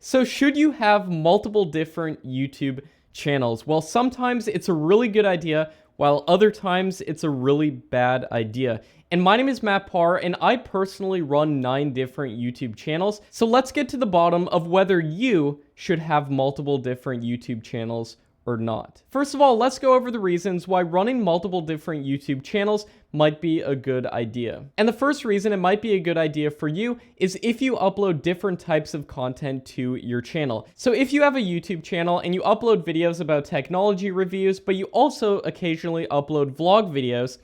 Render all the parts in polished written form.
So should you have multiple different YouTube channels? Well, sometimes it's a really good idea, while other times it's a really bad idea. And my name is Matt Parr, and I personally run 9 different YouTube channels. So let's get to the bottom of whether you should have multiple different YouTube channels or not. First of all, let's go over the reasons why running multiple different YouTube channels might be a good idea. And the first reason it might be a good idea for you is if you upload different types of content to your channel. So if you have a YouTube channel and you upload videos about technology reviews, but you also occasionally upload vlog videos,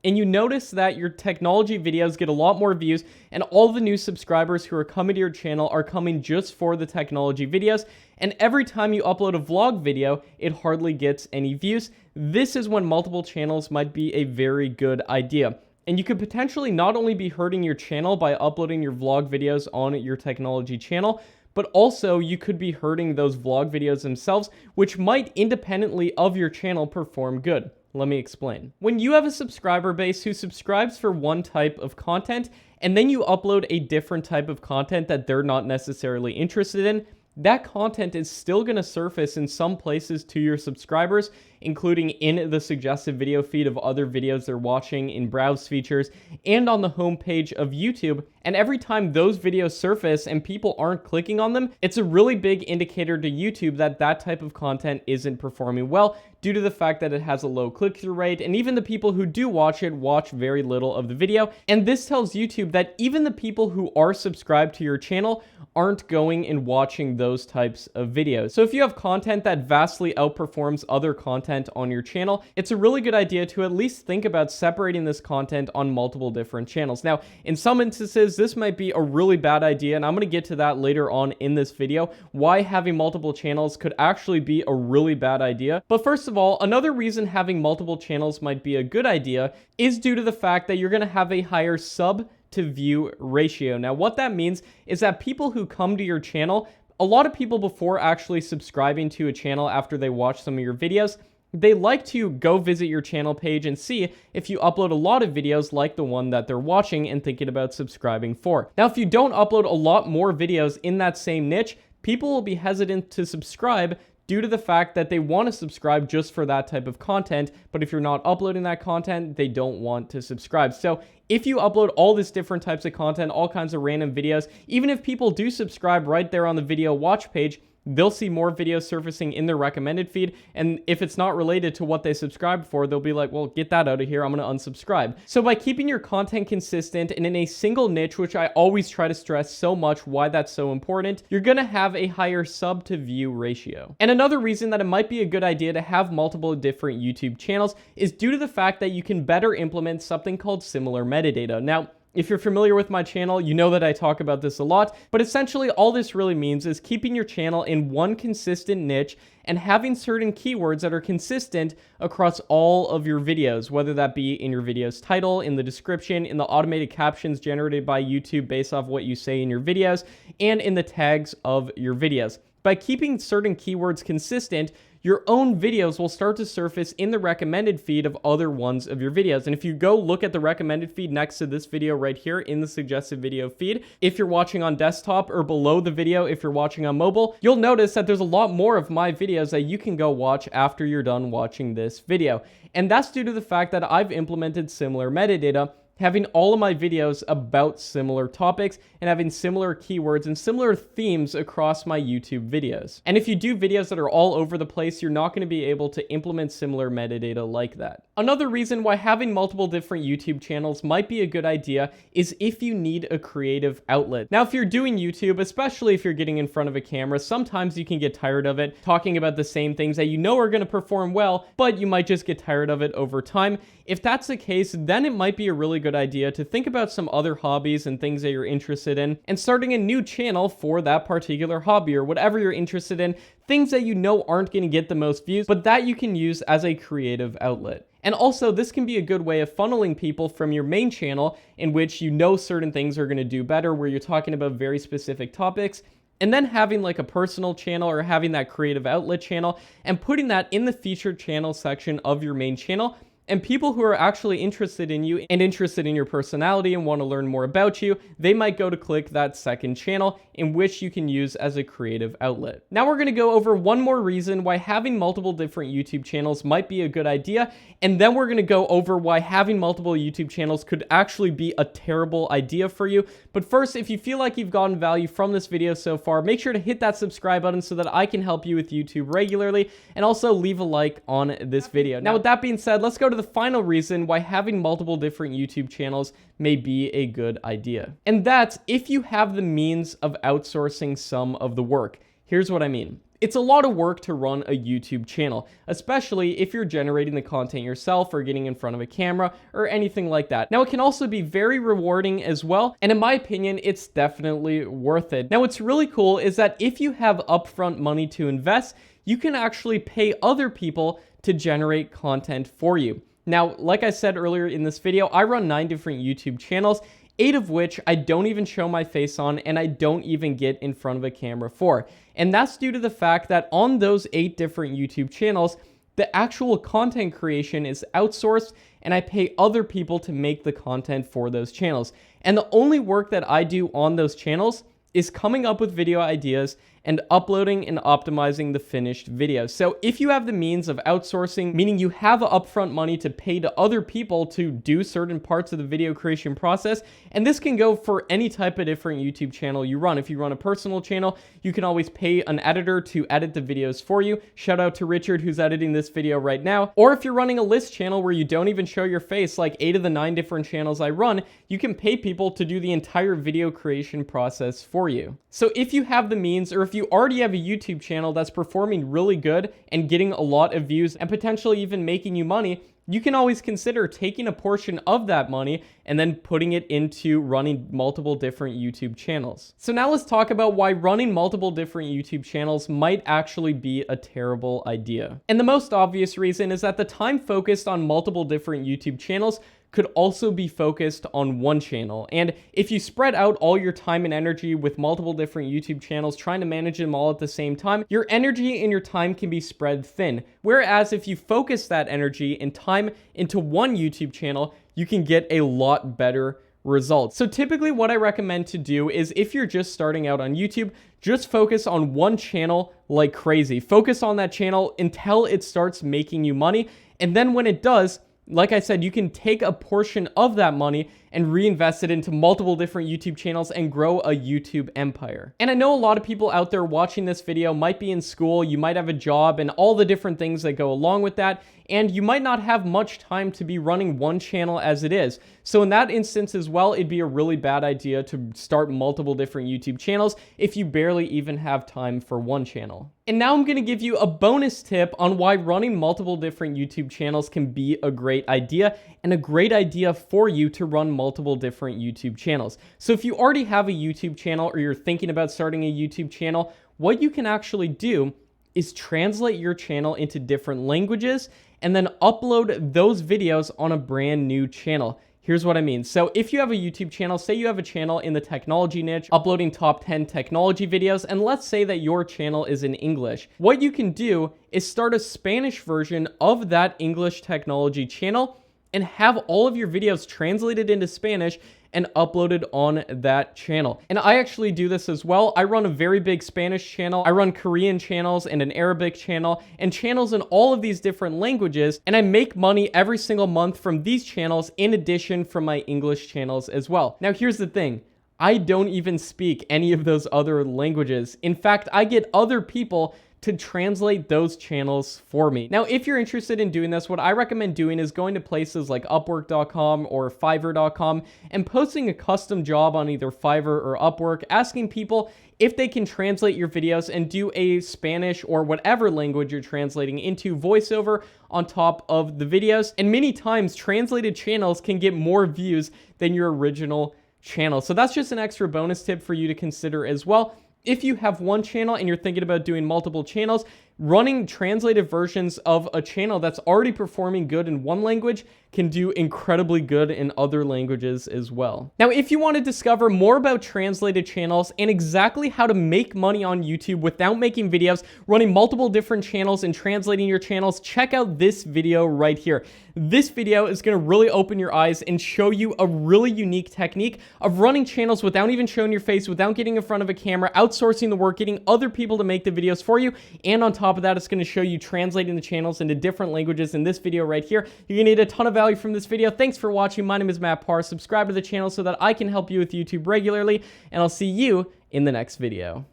and you notice that your technology videos get a lot more views and all the new subscribers who are coming to your channel are coming just for the technology videos, and every time you upload a vlog video, it hardly gets any views, this is when multiple channels might be a very good idea. And you could potentially not only be hurting your channel by uploading your vlog videos on your technology channel, but also you could be hurting those vlog videos themselves, which might independently of your channel perform good. Let me explain. When you have a subscriber base who subscribes for one type of content, and then you upload a different type of content that they're not necessarily interested in, that content is still going to surface in some places to your subscribers, including in the suggested video feed of other videos they're watching in browse features and on the homepage of YouTube. And every time those videos surface and people aren't clicking on them, it's a really big indicator to YouTube that that type of content isn't performing well due to the fact that it has a low click-through rate, and even the people who do watch it watch very little of the video. And this tells YouTube that even the people who are subscribed to your channel aren't going and watching those types of videos. So if you have content that vastly outperforms other content on your channel, it's a really good idea to at least think about separating this content on multiple different channels. Now, in some instances, this might be a really bad idea, and I'm going to get to that later on in this video, why having multiple channels could actually be a really bad idea. But first of all, another reason having multiple channels might be a good idea is due to the fact that you're going to have a higher sub to view ratio. Now, what that means is that people who come to your channel, a lot of people before actually subscribing to a channel after they watch some of your videos, they like to go visit your channel page and see if you upload a lot of videos like the one that they're watching and thinking about subscribing for. Now, if you don't upload a lot more videos in that same niche, people will be hesitant to subscribe due to the fact that they want to subscribe just for that type of content, but if you're not uploading that content, they don't want to subscribe. So if you upload all this different types of content, all kinds of random videos, even if people do subscribe right there on the video watch page, they'll see more videos surfacing in their recommended feed, and if it's not related to what they subscribed for, they'll be like, well, get that out of here, I'm going to unsubscribe. So by keeping your content consistent and in a single niche, which I always try to stress so much why that's so important, you're going to have a higher sub to view ratio. And another reason that it might be a good idea to have multiple different YouTube channels is due to the fact that you can better implement something called similar metadata. Now, if you're familiar with my channel, you know that I talk about this a lot, but essentially all this really means is keeping your channel in one consistent niche and having certain keywords that are consistent across all of your videos, whether that be in your video's title, in the description, in the automated captions generated by YouTube based off what you say in your videos, and in the tags of your videos. By keeping certain keywords consistent, your own videos will start to surface in the recommended feed of other ones of your videos. And if you go look at the recommended feed next to this video right here in the suggested video feed, if you're watching on desktop or below the video, if you're watching on mobile, you'll notice that there's a lot more of my videos that you can go watch after you're done watching this video. And that's due to the fact that I've implemented similar metadata, having all of my videos about similar topics and having similar keywords and similar themes across my YouTube videos. And if you do videos that are all over the place, you're not going to be able to implement similar metadata like that. Another reason why having multiple different YouTube channels might be a good idea is if you need a creative outlet. Now, if you're doing YouTube, especially if you're getting in front of a camera, sometimes you can get tired of it, talking about the same things that you know are going to perform well, but you might just get tired of it over time. If that's the case, then it might be a really good idea to think about some other hobbies and things that you're interested in and starting a new channel for that particular hobby or whatever you're interested in, things that you know aren't going to get the most views, but that you can use as a creative outlet. And also, this can be a good way of funneling people from your main channel in which you know certain things are going to do better, where you're talking about very specific topics, and then having like a personal channel or having that creative outlet channel and putting that in the featured channel section of your main channel. And people who are actually interested in you and interested in your personality and want to learn more about you, they might go to click that second channel in which you can use as a creative outlet. Now we're going to go over one more reason why having multiple different YouTube channels might be a good idea, and then we're going to go over why having multiple YouTube channels could actually be a terrible idea for you. But first, if you feel like you've gotten value from this video so far, make sure to hit that subscribe button so that I can help you with YouTube regularly, and also leave a like on this video. Now with that being said, let's go to the final reason why having multiple different YouTube channels may be a good idea. And that's if you have the means of outsourcing some of the work. Here's what I mean. It's a lot of work to run a YouTube channel, especially if you're generating the content yourself or getting in front of a camera or anything like that. Now, it can also be very rewarding as well, and in my opinion, it's definitely worth it. Now, what's really cool is that if you have upfront money to invest, you can actually pay other people to generate content for you. Now, like I said earlier in this video, I run 9 different YouTube channels, 8 of which I don't even show my face on and I don't even get in front of a camera for. And that's due to the fact that on those 8 different YouTube channels, the actual content creation is outsourced and I pay other people to make the content for those channels. And the only work that I do on those channels is coming up with video ideas and uploading and optimizing the finished video. So if you have the means of outsourcing, meaning you have upfront money to pay to other people to do certain parts of the video creation process, and this can go for any type of different YouTube channel you run. If you run a personal channel, you can always pay an editor to edit the videos for you. Shout out to Richard who's editing this video right now. Or if you're running a list channel where you don't even show your face, like 8 of the 9 different channels I run, you can pay people to do the entire video creation process for you. So if you have the means, or if you already have a YouTube channel that's performing really good and getting a lot of views and potentially even making you money, you can always consider taking a portion of that money and then putting it into running multiple different YouTube channels. So now let's talk about why running multiple different YouTube channels might actually be a terrible idea. And the most obvious reason is that the time focused on multiple different YouTube channels could also be focused on one channel. And if you spread out all your time and energy with multiple different YouTube channels, trying to manage them all at the same time, your energy and your time can be spread thin. Whereas if you focus that energy and time into one YouTube channel, you can get a lot better results. So typically what I recommend to do is if you're just starting out on YouTube, just focus on one channel like crazy. Focus on that channel until it starts making you money. And then when it does, like I said, you can take a portion of that money and reinvest it into multiple different YouTube channels and grow a YouTube empire. And I know a lot of people out there watching this video might be in school, you might have a job and all the different things that go along with that, and you might not have much time to be running one channel as it is. So in that instance as well, it'd be a really bad idea to start multiple different YouTube channels if you barely even have time for one channel. And now I'm going to give you a bonus tip on why running multiple different YouTube channels can be a great idea, and a great idea for you to run multiple different YouTube channels. So if you already have a YouTube channel or you're thinking about starting a YouTube channel, what you can actually do is translate your channel into different languages and then upload those videos on a brand new channel. Here's what I mean. So if you have a YouTube channel, say you have a channel in the technology niche, uploading top 10 technology videos, and let's say that your channel is in English. What you can do is start a Spanish version of that English technology channel and have all of your videos translated into Spanish and uploaded on that channel. And I actually do this as well. I run a very big Spanish channel. I run Korean channels and an Arabic channel and channels in all of these different languages. And I make money every single month from these channels in addition from my English channels as well. Now, here's the thing. I don't even speak any of those other languages. In fact, I get other people to translate those channels for me. Now, if you're interested in doing this, what I recommend doing is going to places like Upwork.com or Fiverr.com and posting a custom job on either Fiverr or Upwork, asking people if they can translate your videos and do a Spanish or whatever language you're translating into voiceover on top of the videos. And many times, translated channels can get more views than your original channel. So that's just an extra bonus tip for you to consider as well. If you have one channel and you're thinking about doing multiple channels, running translated versions of a channel that's already performing good in one language can do incredibly good in other languages as well. Now, if you want to discover more about translated channels and exactly how to make money on YouTube without making videos, running multiple different channels and translating your channels, check out this video right here. This video is going to really open your eyes and show you a really unique technique of running channels without even showing your face, without getting in front of a camera, outsourcing the work, getting other people to make the videos for you. And on top of that, it's going to show you translating the channels into different languages in this video right here. You're going to get a ton of value from this video. Thanks for watching. My name is Matt Parr. Subscribe to the channel so that I can help you with YouTube regularly, and I'll see you in the next video.